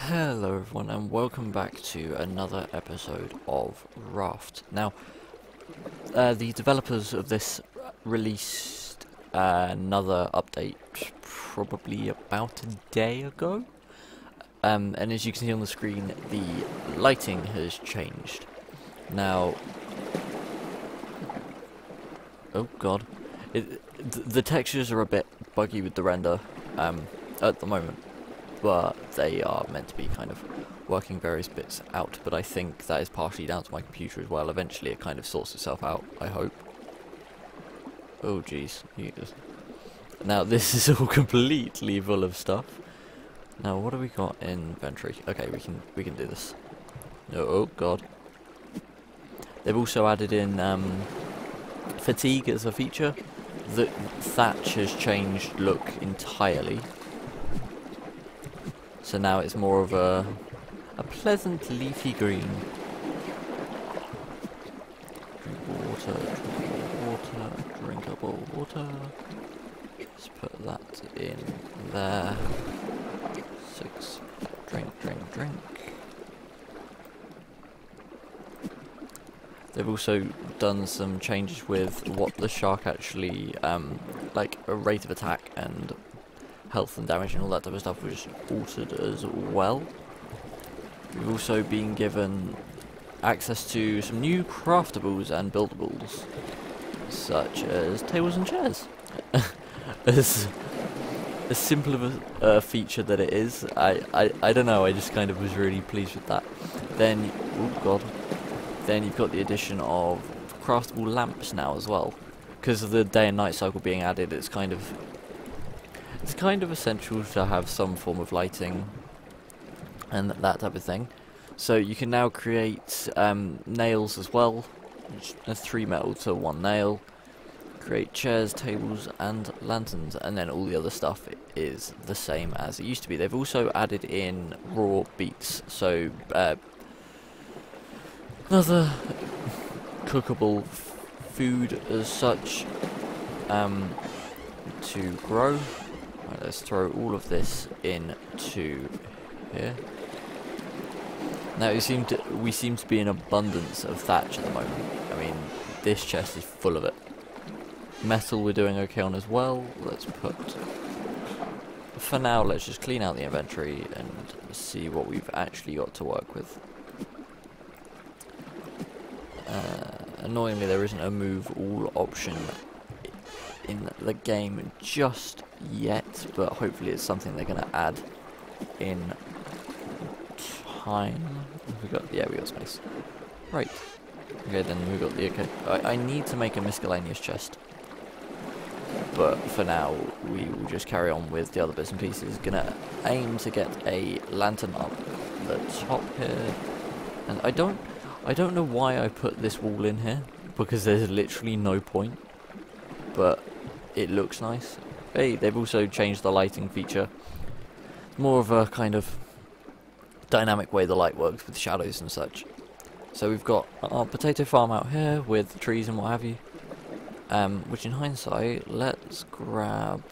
Hello everyone and welcome back to another episode of Raft. Now, the developers of this released another update probably about a day ago. And as you can see on the screen, the lighting has changed. Now, oh god, the textures are a bit buggy with the render at the moment. But they are meant to be kind of working various bits out, but I think that is partially down to my computer as well. Eventually it kind of sorts itself out, I hope. Oh jeez. Now this is all completely full of stuff. Now what have we got in inventory? Okay, we can do this. Oh god. They've also added in fatigue as a feature. The thatch has changed look entirely. So now it's more of a pleasant leafy green. Drinkable water. Just put that in there. 6. Drink. They've also done some changes with what the shark actually, like a rate of attack and health and damage and all that type of stuff was altered as well. We've also been given access to some new craftables and buildables, such as tables and chairs. as simple of a feature that it is, I don't know, I just kind of was really pleased with that. Then, oh god, then you've got the addition of craftable lamps now as well. Because of the day and night cycle being added, it's kind of essential to have some form of lighting and that type of thing. So you can now create nails as well, 3 metal to 1 nail, create chairs, tables and lanterns, and then all the other stuff is the same as it used to be. They've also added in raw beets, so another cookable food as such to grow. Right, let's throw all of this into here. Now we seem to be in abundance of thatch at the moment. I mean, this chest is full of it. Metal we're doing okay on as well. Let's put, for now, let's just clean out the inventory and see what we've actually got to work with. Annoyingly, there isn't a move all option in the game just yet, but hopefully it's something they're going to add in time. We got space. Right. Okay, then we got the I need to make a miscellaneous chest, but for now we will just carry on with the other bits and pieces. Gonna aim to get a lantern up the top here, and I don't know why I put this wall in here, because there's literally no point, but it looks nice. Hey, they've also changed the lighting feature. More of a kind of dynamic way the light works with shadows and such. So we've got our potato farm out here with trees and what have you. Which in hindsight, let's grab...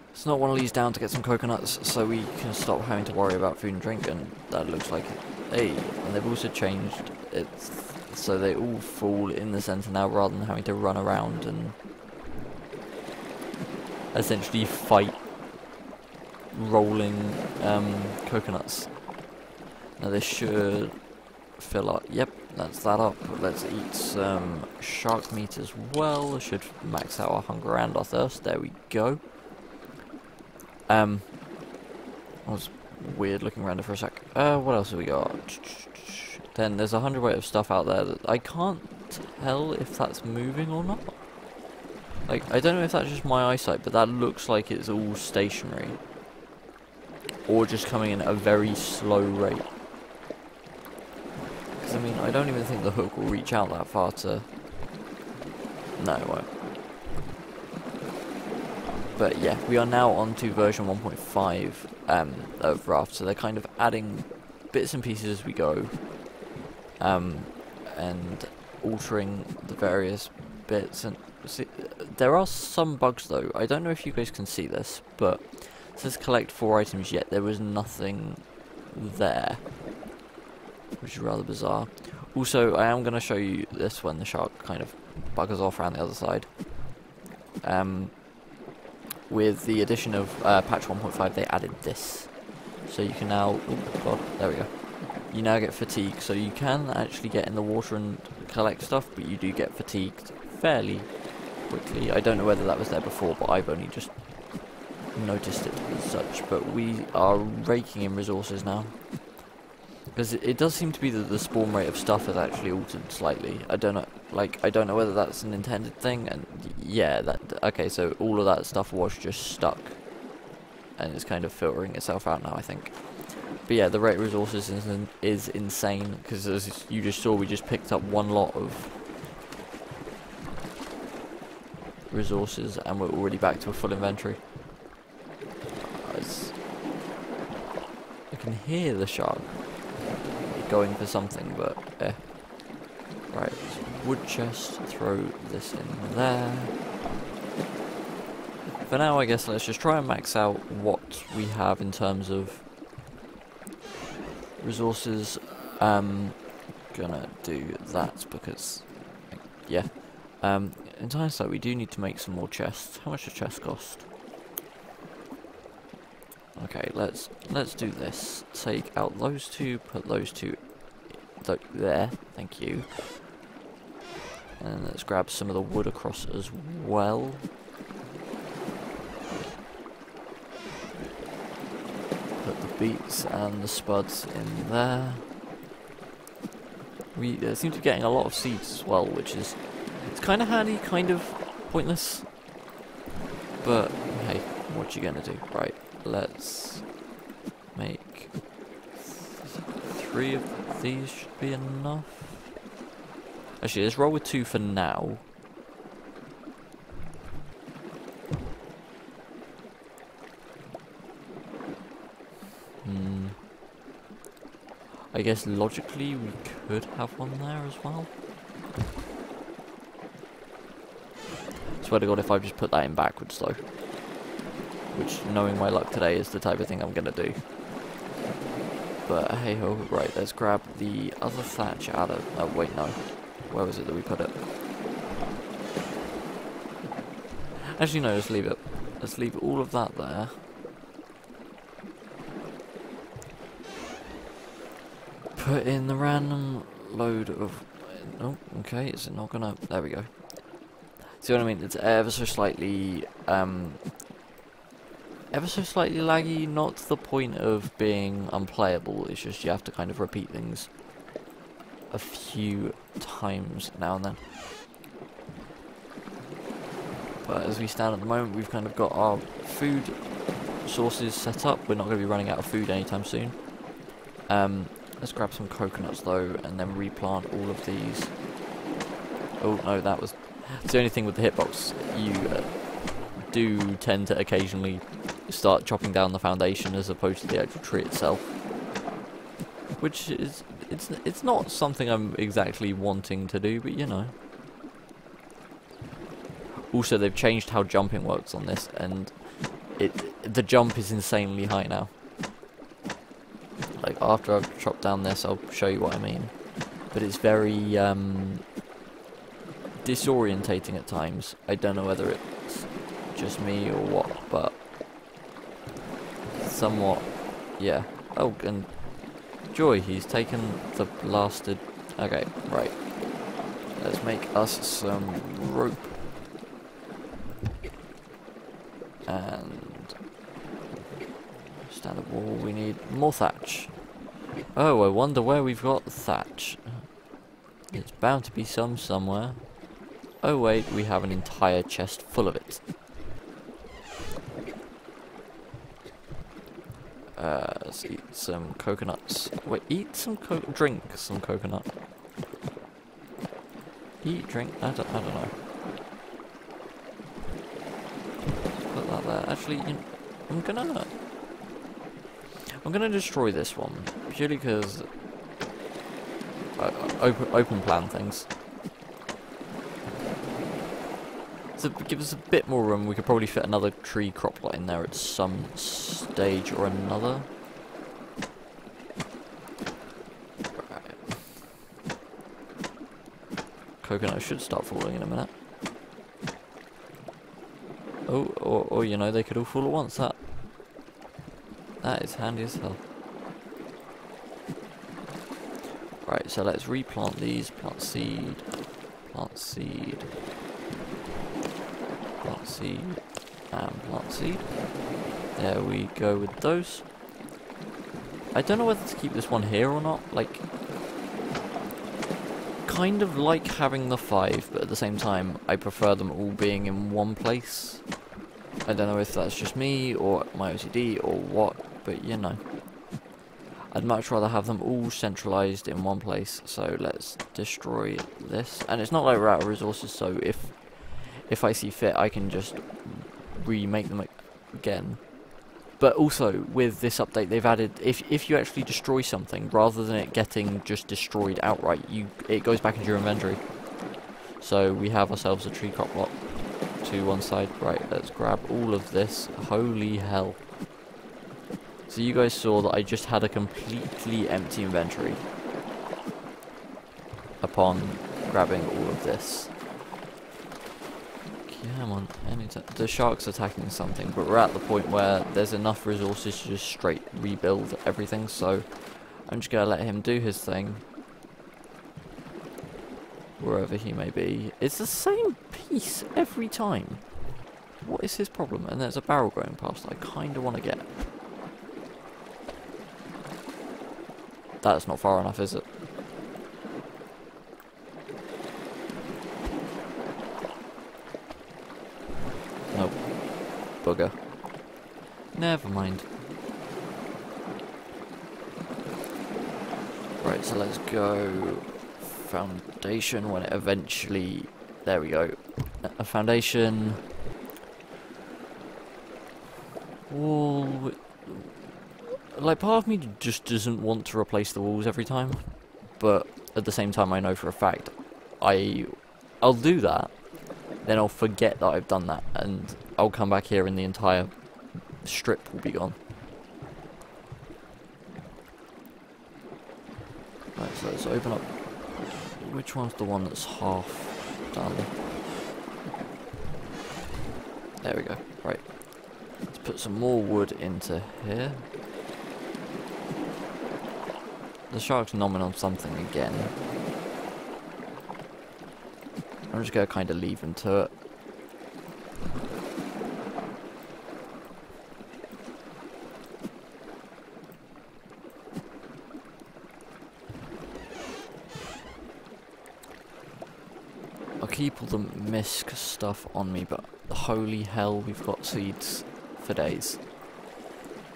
Let's not one of these down to get some coconuts so we can stop having to worry about food and drink, and that looks like it. Hey, and they've also changed it so they all fall in the centre now rather than having to run around and essentially fight rolling coconuts. Now this should fill up. Yep, that's that up. Let's eat some shark meat as well. Should max out our hunger and our thirst. There we go. I was weird looking around it for a sec. What else have we got? Then there's 100 weight of stuff out there that I can't tell if that's moving or not. Like, I don't know if that's just my eyesight, but that looks like it's all stationary. Or just coming in at a very slow rate. Because, I mean, I don't even think the hook will reach out that far to... No, it won't. But yeah, we are now on to version 1.5 of Raft, so they're kind of adding bits and pieces as we go. And altering the various bits, and see, There are some bugs though. I don't know if you guys can see this, but it says collect 4 items, yet there was nothing there, which is rather bizarre. Also, I am going to show you this when the shark kind of buggers off around the other side. With the addition of patch 1.5, they added this. So you can now... Oh, God, there we go. You now get fatigue, so you can actually get in the water and collect stuff, but you do get fatigued fairly quickly. I don't know whether that was there before, but I've only just noticed it as such. But we are raking in resources now. Because it does seem to be that the spawn rate of stuff has actually altered slightly. I don't know, I don't know whether that's an intended thing, and yeah, okay, so all of that stuff was just stuck, and it's kind of filtering itself out now, I think. But yeah, the rate of resources is insane, because as you just saw, we just picked up one lot of resources, and we're already back to a full inventory. I can hear the shark going for something, but right, wood chest, throw this in there. For now, I guess let's just try and max out what we have in terms of resources. Gonna do that because, yeah. In hindsight, we do need to make some more chests. How much does chest cost? Okay, let's do this. Take out those two, put those two there, thank you. And let's grab some of the wood across as well. Put the beets and the spuds in there. We seem to be getting a lot of seeds as well, which is, it's kind of handy, kind of pointless. But hey, what you gonna do? Right. Let's make 3 of these should be enough. Actually, let's roll with 2 for now. I guess logically we could have one there as well. Swear to God, if I just put that in backwards though. Which, knowing my luck today, is the type of thing I'm gonna do. But hey ho, right, let's grab the other thatch out of... Oh wait, no. Where was it that we put it? Actually no, let's leave it. Let's leave all of that there. Put in the random load of... Oh, okay, is it not gonna... There we go. See what I mean? It's ever so slightly laggy, not to the point of being unplayable, it's just you have to kind of repeat things a few times now and then. But as we stand at the moment, we've kind of got our food sources set up. We're not going to be running out of food anytime soon. Let's grab some coconuts though, and then replant all of these. Oh no, that was... It's the only thing with the hitbox. You do tend to occasionally start chopping down the foundation as opposed to the actual tree itself, which is it's not something I'm exactly wanting to do, but you know. Also, they've changed how jumping works on this, and the jump is insanely high now. Like after I've chopped down this, I'll show you what I mean, but it's very disorientating at times. I don't know whether it's just me or what, but somewhat, yeah. Oh, and Joy, he's taken the blasted... Okay, right. Let's make us some rope. And... standard wall, we need more thatch. Oh, I wonder where we've got thatch. It's bound to be some somewhere. Oh wait, we have an entire chest full of it. Let's eat some coconuts. Wait, eat some drink some coconut. Eat, drink, I don't know. Put that there. Actually, I'm gonna destroy this one purely because open plan things. So give us a bit more room. We could probably fit another tree crop lot in there at some stage or another. Right. Coconut should start falling in a minute. Oh, or you know, they could all fall at once. That is handy as hell. Right, so let's replant these. Plant seed. Plant seed. Plant seed. And plant seed. There we go with those. I don't know whether to keep this one here or not. Like, kind of like having the 5, but at the same time, I prefer them all being in one place. I don't know if that's just me, or my OCD, or what, but you know. I'd much rather have them all centralised in one place, so let's destroy this. And it's not like we're out of resources, so if I see fit, I can just remake them again. But also, with this update, they've added, if you actually destroy something, rather than it getting just destroyed outright, it goes back into your inventory. So we have ourselves a tree crop lot to one side. Right, let's grab all of this. Holy hell. So you guys saw that I just had a completely empty inventory upon grabbing all of this. Come on, the shark's attacking something, but we're at the point where there's enough resources to just straight rebuild everything, so I'm just going to let him do his thing. Wherever he may be. It's the same piece every time. What is his problem? And there's a barrel going past I kind of want to get. That's not far enough, is it? Nope. Bugger. Never mind. Right, so let's go foundation when it eventually... There we go. A foundation. Wall... Like, part of me just doesn't want to replace the walls every time, but at the same time I know for a fact I'll do that, then I'll forget that I've done that, and I'll come back here and the entire strip will be gone. Right, so let's open up. Which one's the one that's half done? There we go. Right. Let's put some more wood into here. The shark's nomming on something again. I'm just going to kind of leave him to it. I'll keep all the misc stuff on me, but holy hell, we've got seeds for days.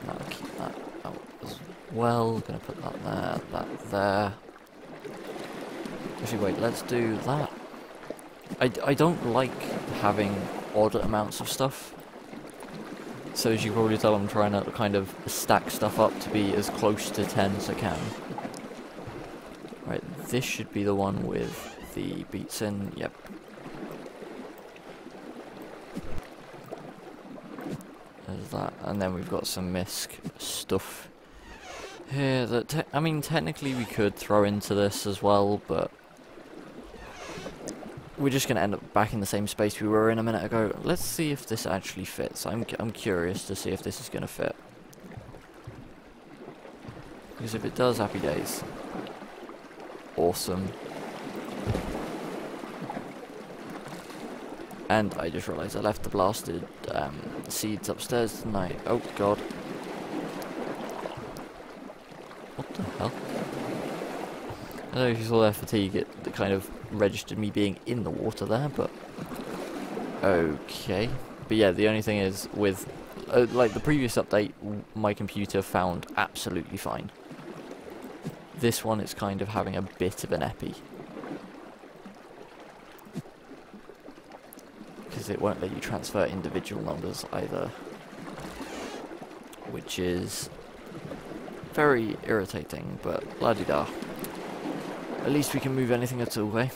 And I'll keep that out as well. Gonna put that there, that there. Actually, wait, let's do that. I don't like having odd amounts of stuff. So as you can probably tell, I'm trying to kind of stack stuff up to be as close to 10 as I can. Right, this should be the one with the beets in, yep. There's that, and then we've got some misc stuff here that, I mean, technically we could throw into this as well, but we're just going to end up back in the same space we were in a minute ago. Let's see if this actually fits. I'm curious to see if this is going to fit. Because if it does, happy days. Awesome. And I just realised I left the blasted seeds upstairs tonight. Oh god. What the hell? I don't know if you saw their fatigue, it kind of registered me being in the water there, but... Okay. But yeah, the only thing is, with... like the previous update, my computer found absolutely fine. This one is kind of having a bit of an epi. Because it won't let you transfer individual numbers either. Which is very irritating, but la-di-da. At least we can move anything at all, eh?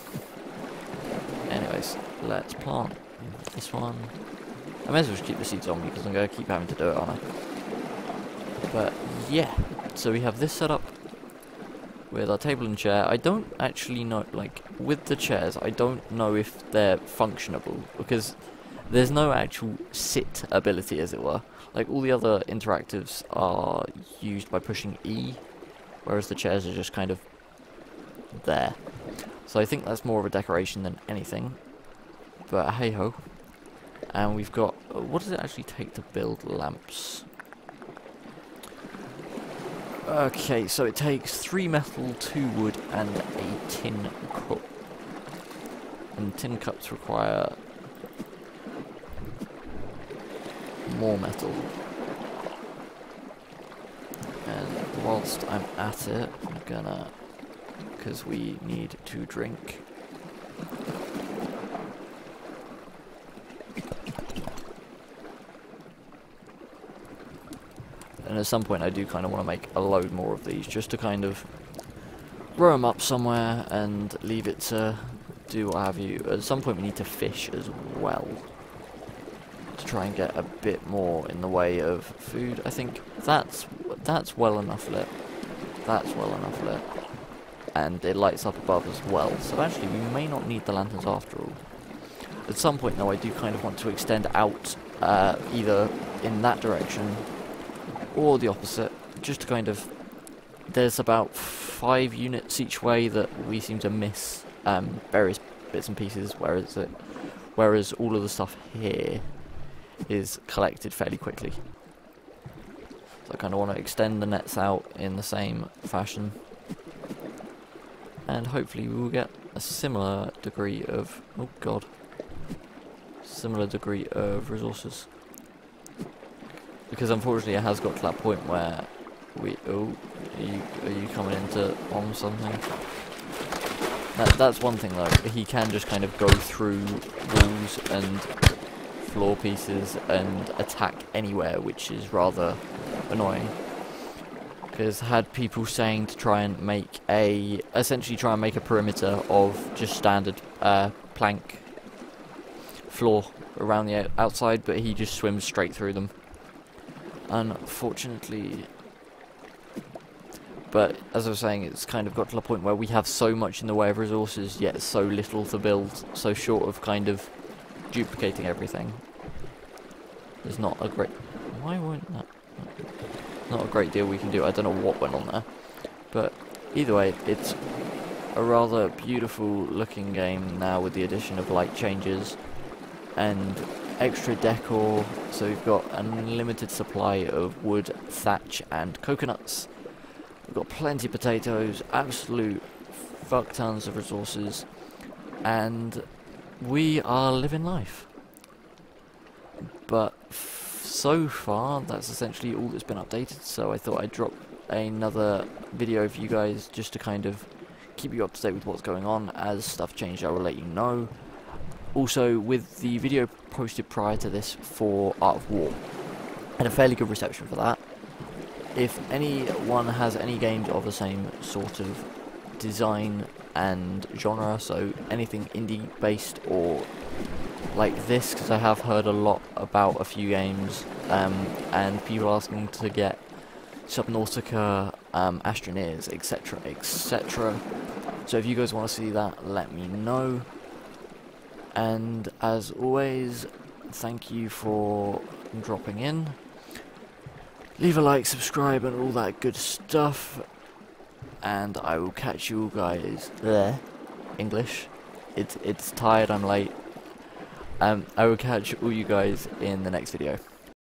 Anyways, let's plant This one. I may as well just keep the seats on me because I'm going to keep having to do it, aren't I? But yeah, so we have this set up with our table and chair. I don't actually know, like, with the chairs, I don't know if they're functionable because there's no actual sit ability, as it were. Like, all the other interactives are used by pushing E, whereas the chairs are just kind of there. So I think that's more of a decoration than anything. But hey ho. And we've got, what does it actually take to build lamps? Okay, so it takes 3 metal, 2 wood, and a tin cup. And tin cups require more metal. And whilst I'm at it, I'm gonna, because we need to drink. And at some point I do kind of want to make a load more of these, just to kind of grow them up somewhere and leave it to do what have you. At some point we need to fish as well, to try and get a bit more in the way of food. I think that's well enough lit. That's well enough lit. And it lights up above as well. So actually we may not need the lanterns after all. At some point though I do kind of want to extend out either in that direction or the opposite, just to kind of, there's about 5 units each way that we seem to miss various bits and pieces, whereas all of the stuff here is collected fairly quickly. So I kind of want to extend the nets out in the same fashion, and hopefully we will get a similar degree of, oh god, similar degree of resources. Because unfortunately it has got to that point where we... Oh, are you coming into on something? That's one thing though. He can just kind of go through walls and floor pieces and attack anywhere, which is rather annoying. Because had people saying to try and make essentially try and make a perimeter of just standard plank floor around the outside, but he just swims straight through them. Unfortunately, but as I was saying, it's kind of got to the point where we have so much in the way of resources, yet so little to build, so short of kind of duplicating everything. There's not a great... Why won't that... Not a great deal we can do. I don't know what went on there. But either way, it's a rather beautiful looking game now with the addition of light changes and extra decor. So we've got an unlimited supply of wood, thatch and coconuts. We've got plenty of potatoes, absolute fuck tons of resources, and we are living life. But so far that's essentially all that's been updated, so I thought I'd drop another video for you guys just to kind of keep you up to date with what's going on. As stuff changes I will let you know. Also, with the video posted prior to this for Art of War, had a fairly good reception for that. If anyone has any games of the same sort of design and genre, so anything indie based or like this, because I have heard a lot about a few games and people asking to get Subnautica, Astroneers, etc, etc. So if you guys want to see that, let me know. And as always, thank you for dropping in. Leave a like, subscribe and all that good stuff. And I will catch you guys there. English. It's tired, I'm late. I will catch all you guys in the next video.